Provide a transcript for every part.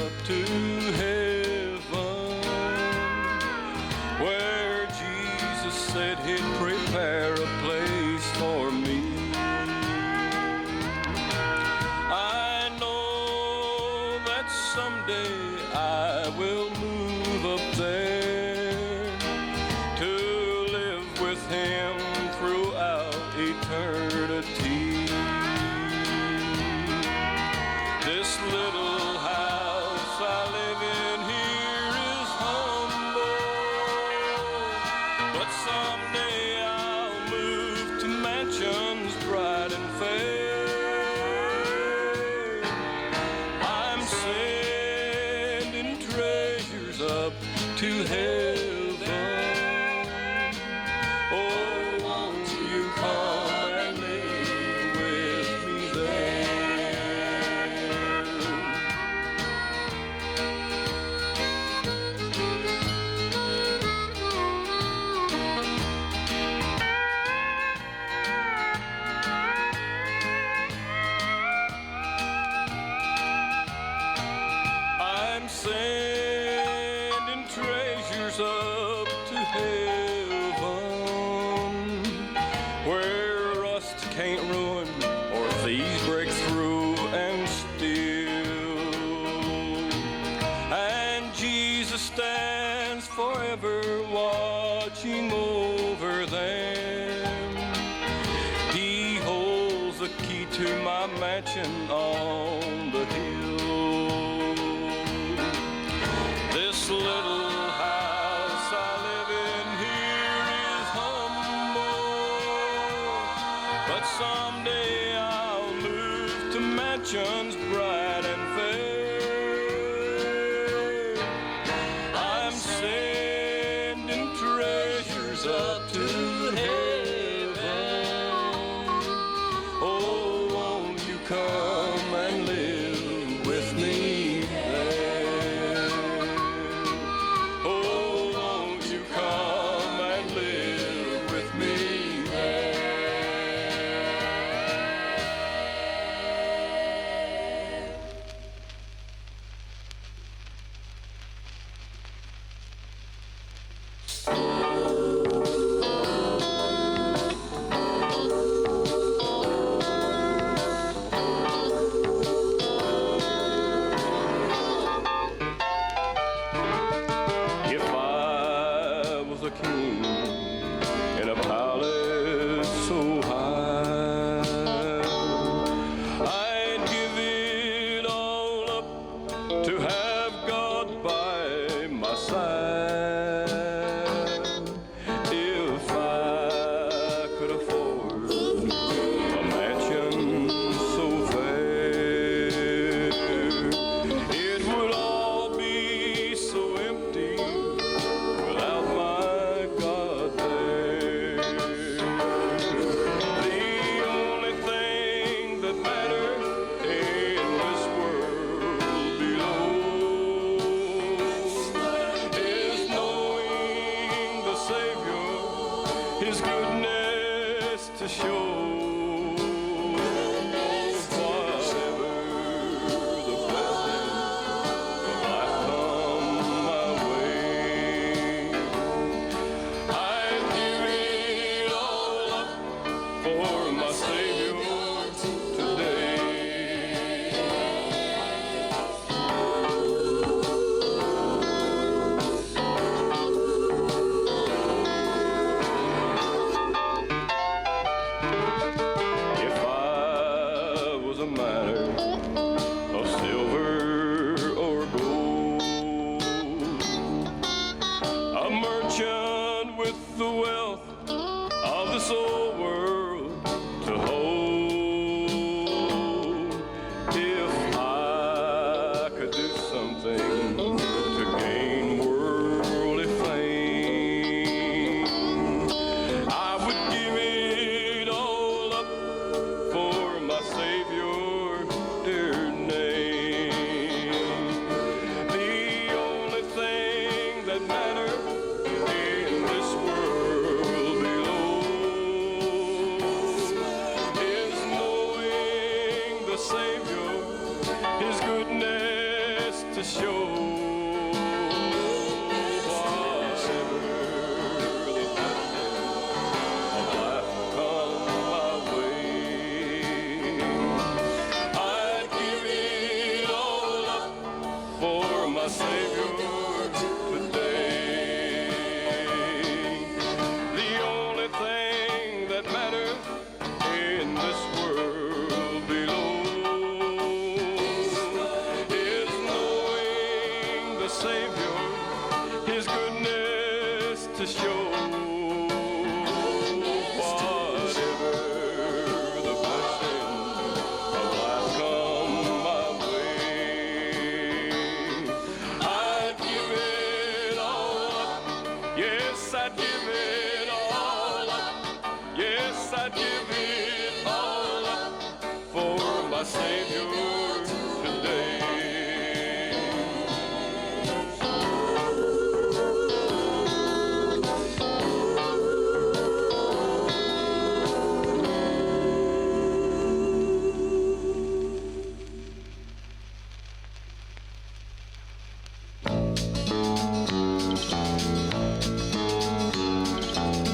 up to heaven, where Jesus said he'd prepare a place for me. I know that someday I will move up there to live with him throughout eternity. This little house I live in here is humble, but someday I'll move to mansions bright and fair. I'm sending treasures up to heaven. Oh, won't you come and live with me there? I'm sending treasures up to heaven, where rust can't ruin or thieves break through and steal. And Jesus stands forever watching over them. He holds the key to my mansion on the hill. This little house I live in here is humble, but someday I'll move to mansions bright and fair. I'm sending treasures up to heaven. Oh, won't you come and live with me there? Oh, won't you come and live with me there? If I was a king in a palace so high, I'd give it all up to have God by my side. If I could afford a mansion so fair, it would all be so empty without my God there. The only thing that matters in this world below is knowing the Savior, his goodness to show. Whatever the blessing of life come my way, I'd give it all up for my Savior today. If I was a miner of silver or gold, a merchant with the wealth of this old world to hold, if I could do something to gain worldly fame, I would give it all up for my Savior's dear name. The only thing that matters in this world below is knowing the Savior, his goodness to show whatever the blessing of life come my way. I'd give it all up for my Savior today. The only thing that matters in this world below is knowing the Savior, His goodness to show. Whatever the blessing of life come my way, I'd give it all up. Yes, I'd give it all up. Yes, I'd give it all up for my Savior today.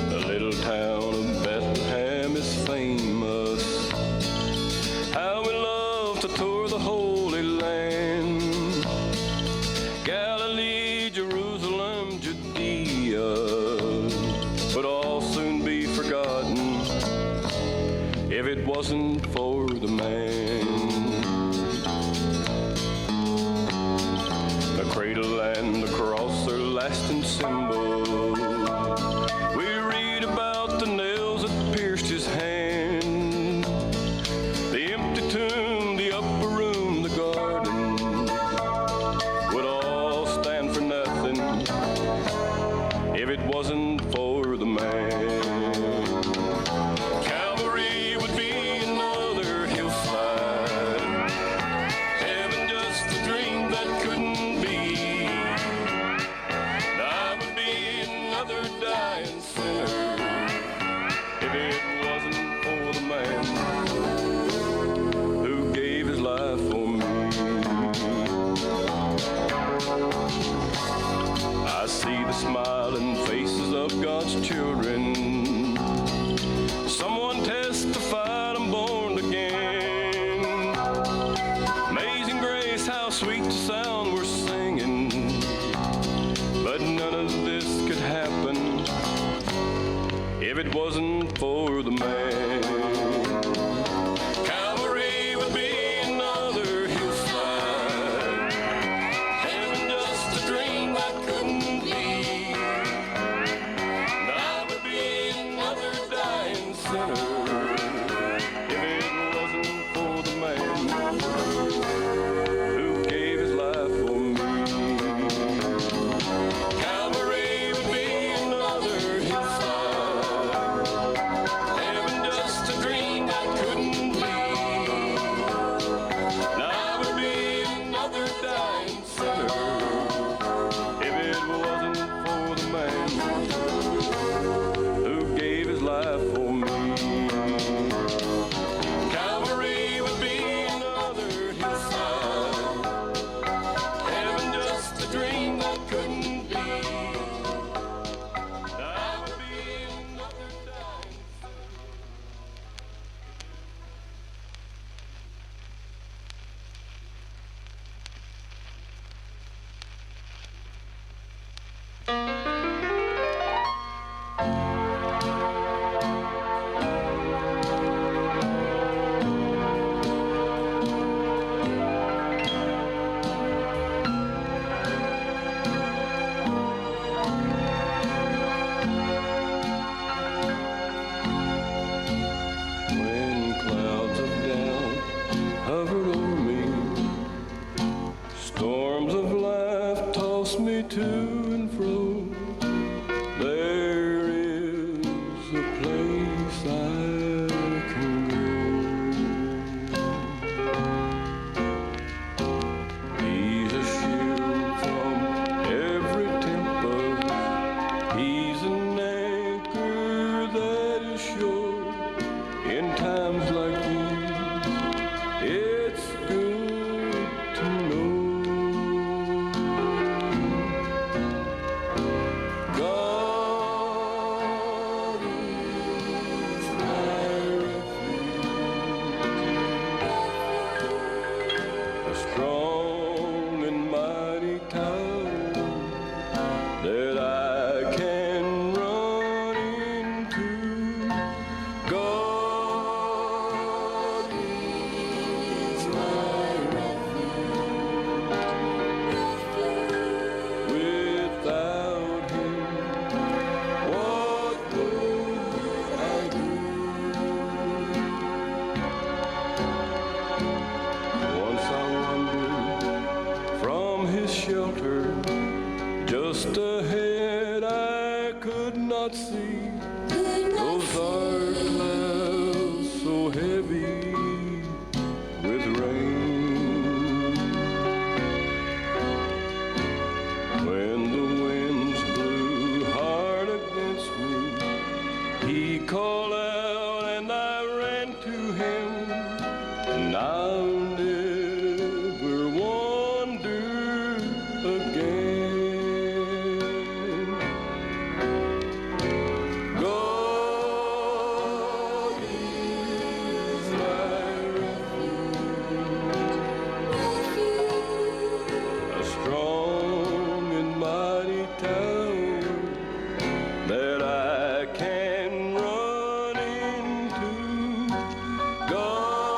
The little town of Bethlehem is famous. How we love to tour the Holy Land. Galilee, Jerusalem, Judea would all soon be forgotten if it wasn't for the man. The cradle and the cross are lasting symbols. We read about the nails that pierced his hand, the empty tomb, the upper room, the garden would all stand for nothing if it wasn't for the man. Calvary would be another hillside, heaven just a dream that couldn't be. I would be another dying sinner if it wasn't for the man who gave his life for me. I see the smiling faces of God's children. Someone testified I'm born again. Amazing grace, how sweet the sound we're singing. But none of this could happen if it wasn't for the man. Calvary would be another hillside, heaven just a dream that couldn't be. And I would be another dying sinner if it wasn't for the man who gave his life for me. Calvary would be another hillside, heaven just a dream that couldn't be. And I would be another dying sinner if it wasn't for the man who gave his life for me. Calvary would be another hillside, heaven just a dream that couldn't be. And I would be another dying when clouds of doubt hovered over me, storms of life tossed me to and fro. There is a place I can go. He's a shield from every tempest. He's an anchor that is sure in times like these. It's good to know not see those dark clouds so heavy with rain. When the winds blew hard against me, he called out and I ran to him, and I'll never wander again. God is my refuge, a strong and mighty tower that I can run into. God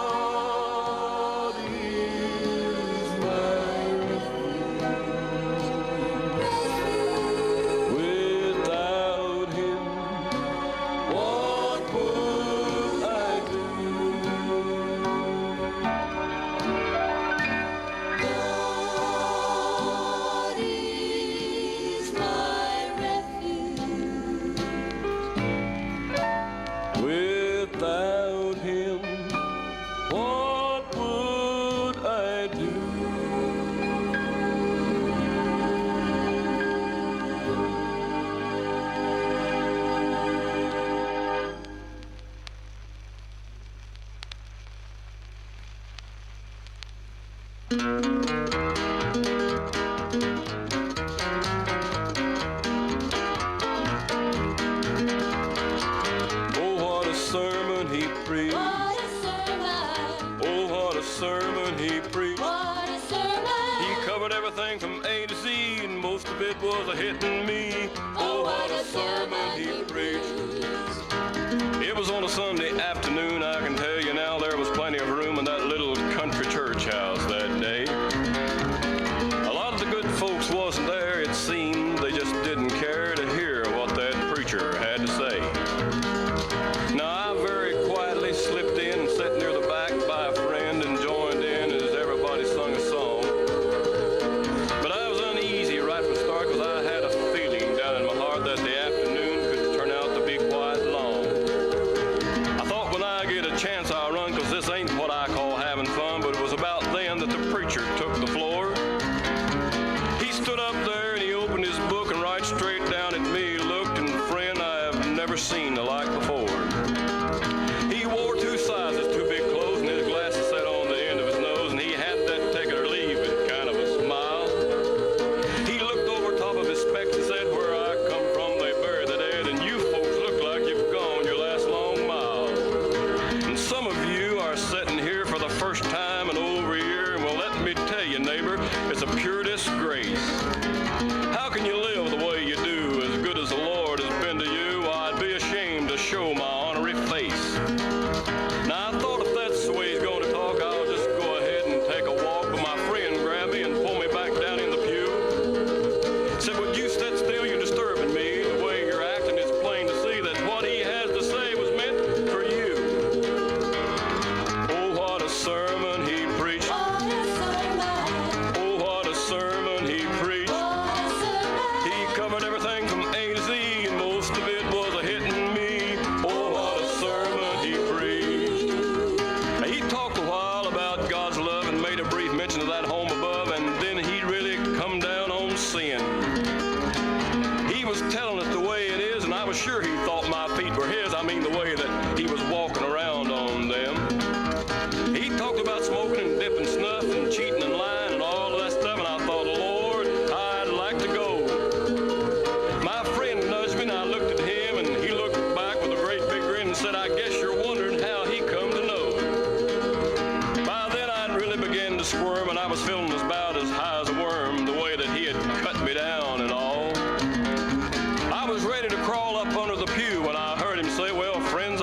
is my refuge. Without him, what would I do? God is my refuge. Without him, what would I do? Oh, what a sermon he preached. What a sermon, Oh, what a sermon he preached. what a sermon. He covered everything from A to Z, and most of it was a hitting me. Oh, what a sermon he preached. It was on a Sunday afternoon. I can tell you now there was plenty of room in that little country church house that day. A lot of the good folks wasn't there, it seemed. They just didn't care to hear what that preacher had to say. Now, I very quietly slipped in and sat near the back by a friend and joined in as everybody sung a song. But I was uneasy right from the start because I had a feeling down in my heart that the afternoon could turn out to be quite long. I thought when I get a chance I'll run, because this ain't what I call having fun, but it was about then that the preacher took the floor. He stood up there and he opened his book and right straight down at me looked, and friend, I have never seen the like before. He wore two sizes too big clothes and his glasses sat on the end of his nose, and he had that take it or leave it kind of a smile. He looked over top of his specs and said, where I come from they bury the dead, and you folks look like you've gone your last long mile. And some of you are sitting here for the first time in over a year, and well, let me tell you, neighbor, it's a pure disgrace. How can you live the way you do, as good as the Lord has been to you? Well, I'd be ashamed to show my honorary face. Now, I thought if that's the way he's going to talk, I'll just go ahead and take a walk, but my friend grabbed me and pulled me back down in the pew. Said, would you sit still? You're disturbing me. The way you're acting, it's plain to see that what he has to say was meant for you. Oh, what a sermon he preached. What a sermon, Oh, what a sermon he preached. what a sermon. He covered everything from A to Z, and most of it was a hitting me. Oh, what a sermon he preached. Now, he talked a while about God's love and made a brief mention of that home above, and then he really come down on sin. He was telling it the way it is, and I was sure he thought my feet were his. I mean the way that he was walking around on them. He talked about smoking and dipping snuff and cheating and lying and all of that stuff, and I thought, Lord, I'd like to go. My friend nudged me, and I looked at him, and he looked back with a great big grin and said, I guess you're wondering how he come to know. By then, I'd really begun to squirm, and I was feeling about as high as a worm, the way that he had cut me down and all. I was ready to crawl up under the pew when I heard him say, well, friends,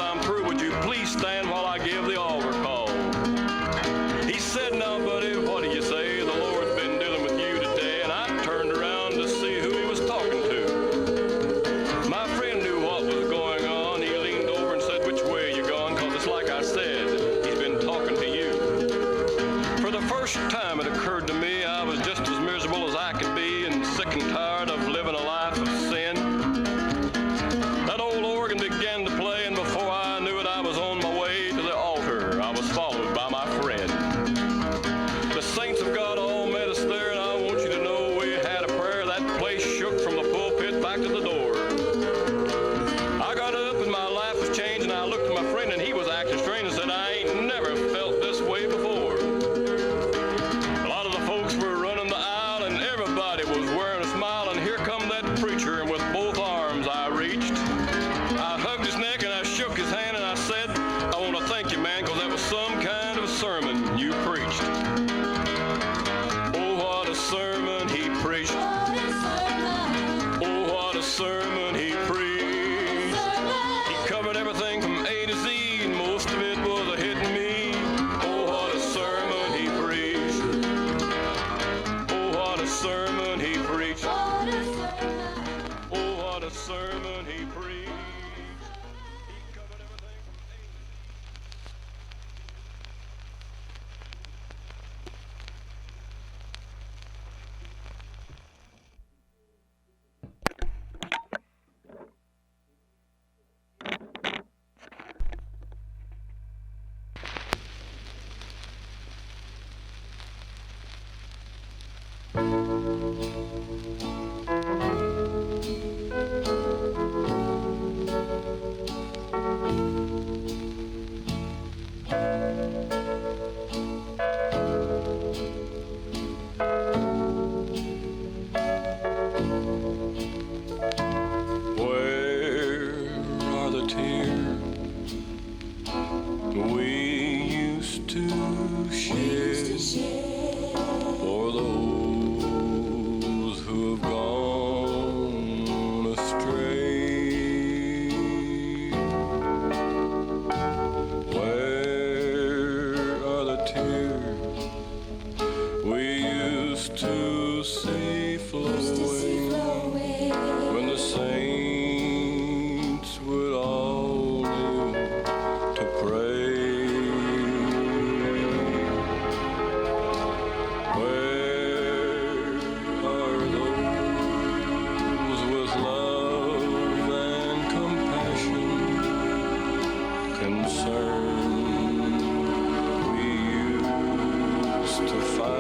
to the door. I got up and my life was changed, and I looked at my friend and he was acting strange and said, I ain't never felt this way before. A lot of the folks were running the aisle and everybody was wearing a smile, and here come that preacher, and with both arms I reached. I hugged his neck and I shook his hand and I said, I want to thank you, man, because that was some kind of sermon you preached. Oh, what a sermon he preached. What a sermon. Oh, what a sermon he preached. He covered everything from A to Z, and most of it was a hitting me. Oh, what a sermon he preached. Oh, what a sermon he preached. What a sermon. Oh, what a sermon he preached. He covered everything from A to Z. Where are the tears we used to shed for those who have gone astray? Where are the tears we used to see flowing when the saints would all kneel to pray? Where are those with love and compassion, concern we used to find?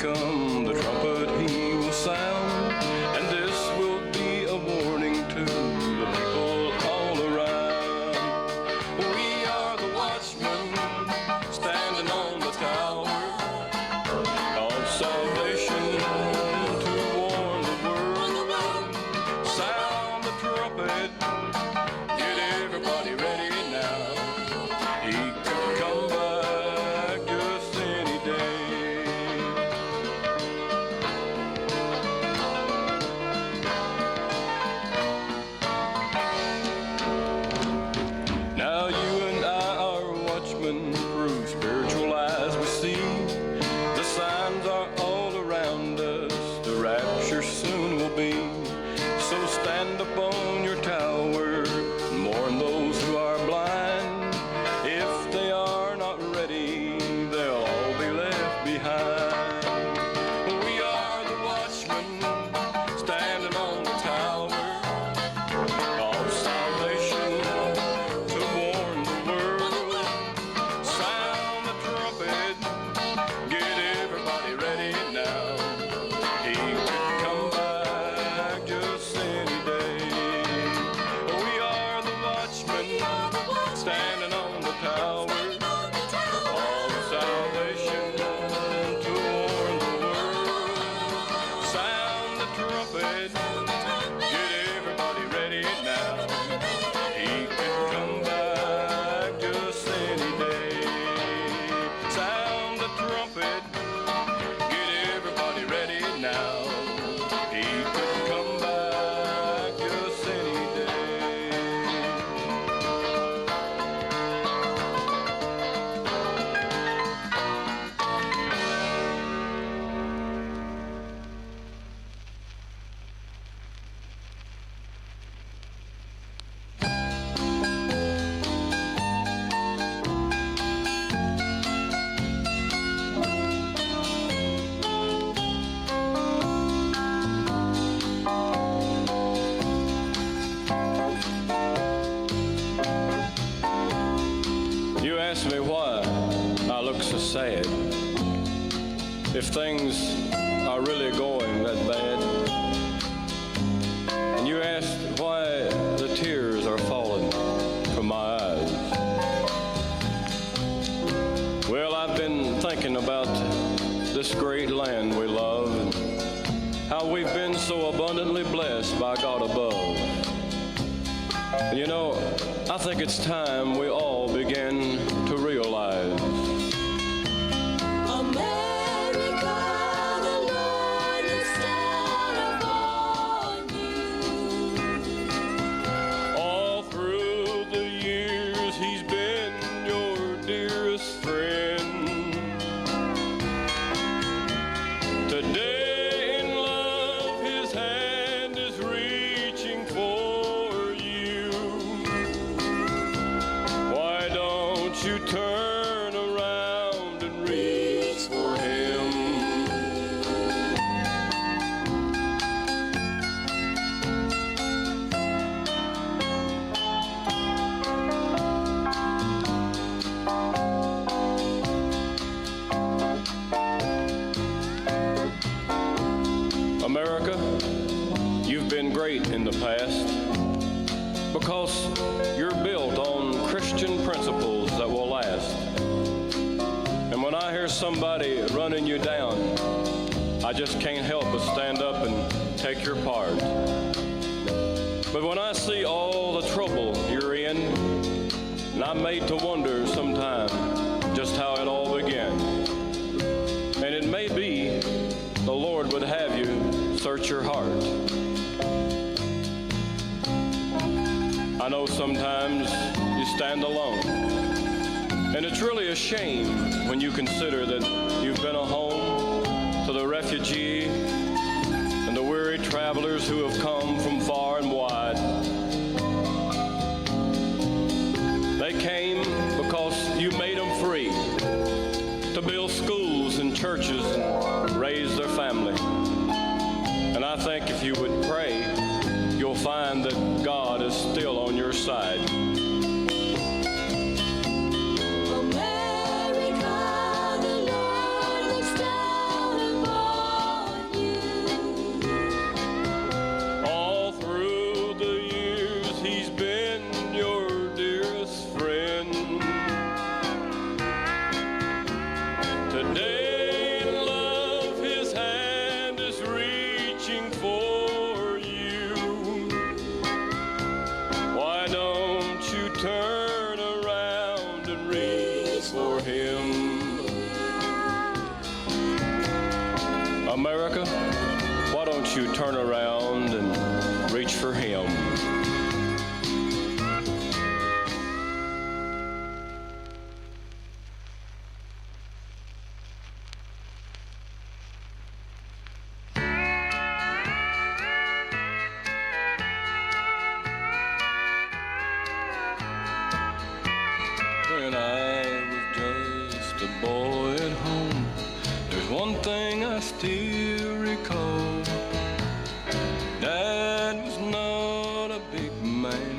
come the trumpet he will sound, and this will be a warning to the people all around. We are the watchmen standing on the tower of salvation to warn the world. Sound the trumpet, get everybody ready now. He could come back just any day. Now you and I are watchmen, through spiritual eyes we see. The signs are all around us, the rapture soon will be. So stand upon your tower and mourn those who are blind. If they are not ready, they'll all be left behind. We are the watchmen standing on the tower of salvation to warn the world. Sound the trumpet, get everybody ready now. He could come back just any day. We are the watchmen standing on the tower of salvation to warn the world. Sound the trumpet, get everybody ready now. He could come back just any day. Sound the trumpet, get everybody ready now. He could come back just any day. You ask me why I look so sad, if things are really going that bad. And you ask why the tears are falling from my eyes. Well, I've been thinking about this great land we love, and how we've been so abundantly blessed by God above. And you know, I think it's time we all begin to realize America, the Lord looks down upon you. all through the years He's been your dearest friend. Today in love His hand is reaching for you. Why don't you turn around and reach for Him? America, you've been great in the past because you're built on Christian principles that will last. And when I hear somebody running you down, I just can't help but stand up and take your part. But when I see all the trouble you're in, and I'm made to wonder sometime just how it all began. And it may be the Lord would have you search your heart. I know sometimes you stand alone, and it's really a shame when you consider that you've been a home to the refugee and the weary travelers who have come from far and wide. They came because you made them free to build schools and churches and raise their family. And I think if you would pray, you'll find that God is still on your side. America, the Lord looks down upon America, why don't you turn around and reach for him? When I was just a boy at home, there's one thing I still recall. Dad was not a big man,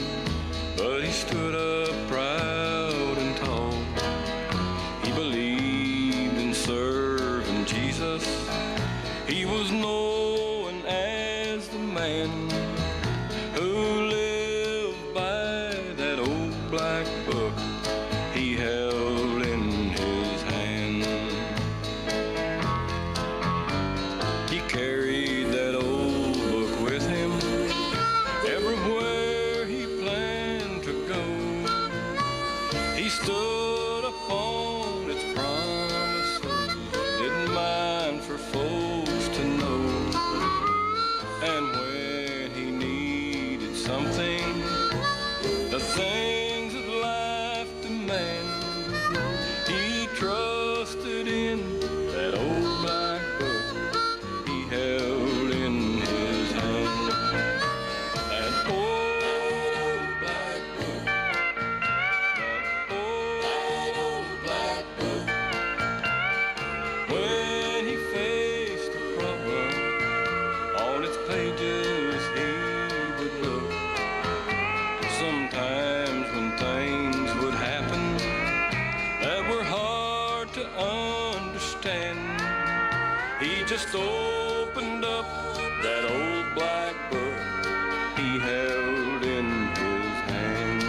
but he stood up proud and tall. He believed in serving Jesus. He was known as the man who lived by that old black book he held in his hand. He carried that old book with him everywhere he planned to go. He stood upon its promises, didn't mind for folks to know. And when he needed something, the things of life demand, he trusted in that old black book he held in his hand. That old black book, that old black book. When he faced a problem, on its pages he would look. Sometimes when things would happen that were hard to understand, he just opened up that old black book he held in his hand.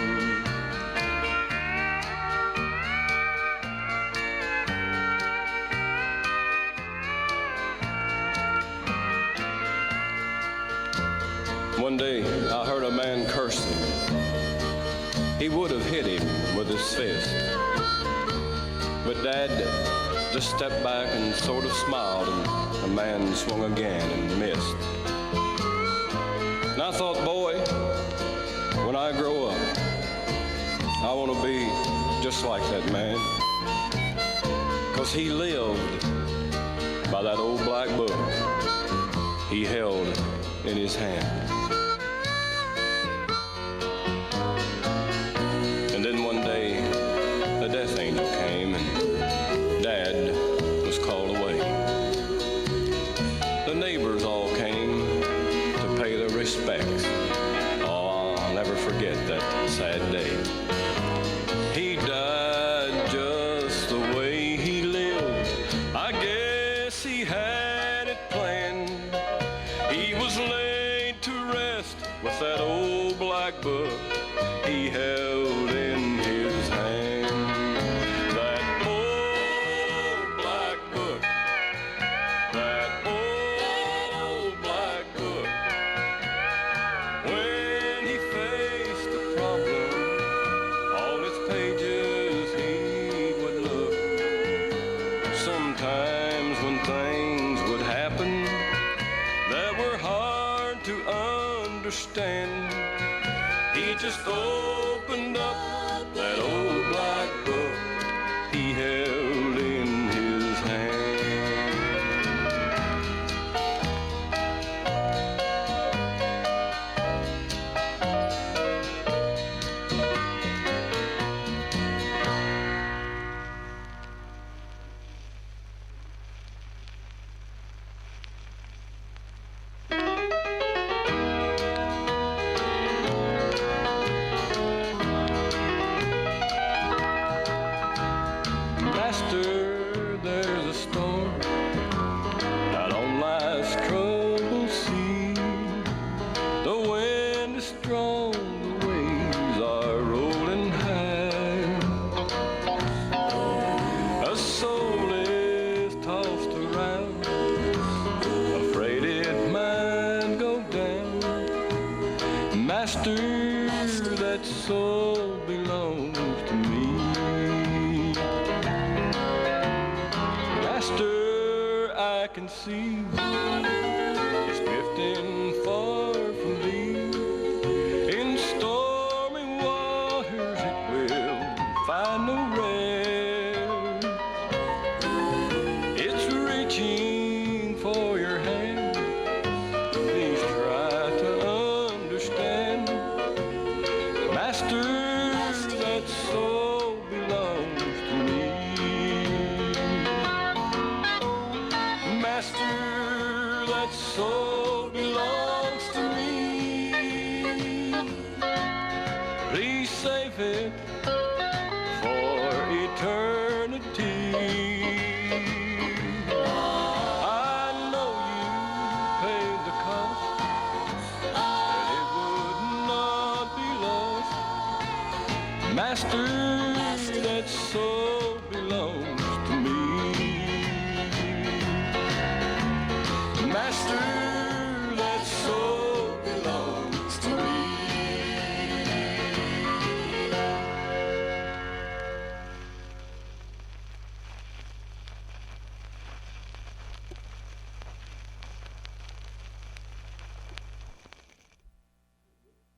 One day I heard a man cursing. He would have hit him with his fist, but Dad just stepped back and sort of smiled, and the man swung again and missed. And I thought, boy, when I grow up, I want to be just like that man, 'cause he lived by that old black book he held in his hand. And then one day, the death angel came and Dad was called away. The neighbors all came to pay their respects. Oh, I'll never forget that sad day. He died just the way he lived. I guess he had it planned. He was laid to rest with that old black book he held in his hand. That old black book, that old black book. When he faced a problem, on its pages he would look. Sometimes when things would happen that were hard to understand, he just opened up that old black book he held in his hand. Master, there's a storm out on life's troubled sea. The wind is strong, the waves are rolling high. A soul is tossed around, afraid it might go down. Master, that soul belongs to me. Master, I can can see is drifting far from thee. In stormy waters it will find no rest. It's reaching for your hand. Please try to understand. Master, that soul belongs to me. Master, that soul belongs to me. Please save it for eternity. I know you paid the cost, and it would not be lost. Master,